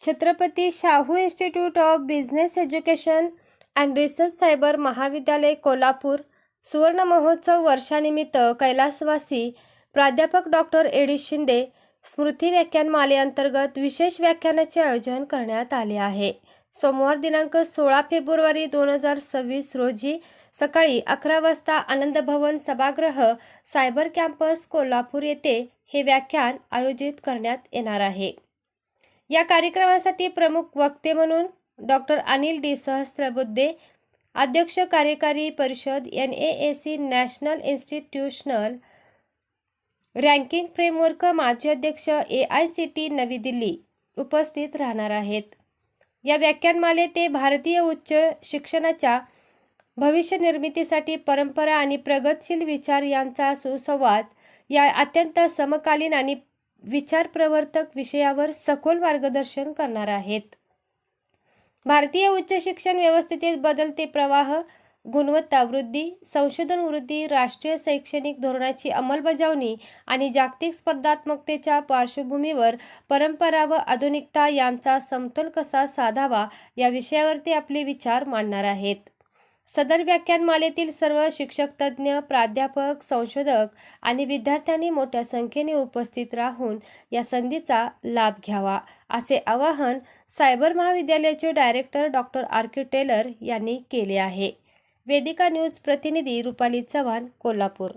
Chhatrapati Shahu institute of business education and research cyber महाविद्यालय कोल्हापूर सुवर्ण महोत्सव वर्षानिमित्त कैलासवासी प्राध्यापक डॉक्टर ए.डी. शिंदे स्मृती व्याख्यानमालेअंतर्गत विशेष व्याख्यानाचे आयोजन करण्यात आले आहे। सोमवार दिनांक 16 फेब्रुवारी 2026 रोजी सकाळी 11 वाजता आनंद भवन सभागृह सायबर कॅम्पस कोल्हापूर येथे हे व्याख्यान आयोजित करण्यात येणार आहे। या कार्यक्रमासाठी प्रमुख वक्ते म्हणून डॉक्टर अनिल डी. सहस्त्रबुद्धे, अध्यक्ष कार्यकारी परिषद NAAC national institutional ranking framework माजी अध्यक्ष AICT नवी दिल्ली उपस्थित राहणार आहेत। या व्याख्यानमालेत ते भारतीय उच्च शिक्षणाच्या भविष्य निर्मितीसाठी परंपरा आणि प्रगतशील विचार यांचा सुसंवाद या अत्यंत समकालीन आणि विचारप्रवर्तक विषयावर सखोल मार्गदर्शन करणार आहेत। भारतीय उच्च शिक्षण व्यवस्थेतील बदलते प्रवाह, गुणवत्ता वृद्धी, संशोधन वृद्धी, राष्ट्रीय शैक्षणिक धोरणाची अंमलबजावणी आणि जागतिक स्पर्धात्मकतेच्या पार्श्वभूमीवर परंपरा व आधुनिकता यांचा समतोल कसा साधावा या विषयावरती आपले विचार मांडणार आहेत। सदर व्याख्यानमालेतील सर्व शिक्षक, तज्ज्ञ, प्राध्यापक, संशोधक आणि विद्यार्थ्यांनी मोठ्या संख्येने उपस्थित राहून या संधीचा लाभ घ्यावा, असे आवाहन सायबर महाविद्यालयाचे डायरेक्टर डॉक्टर R.K. टेलर यांनी केले आहे। वेदिका न्यूज प्रतिनिधी रुपाली चव्हाण, कोल्हापूर।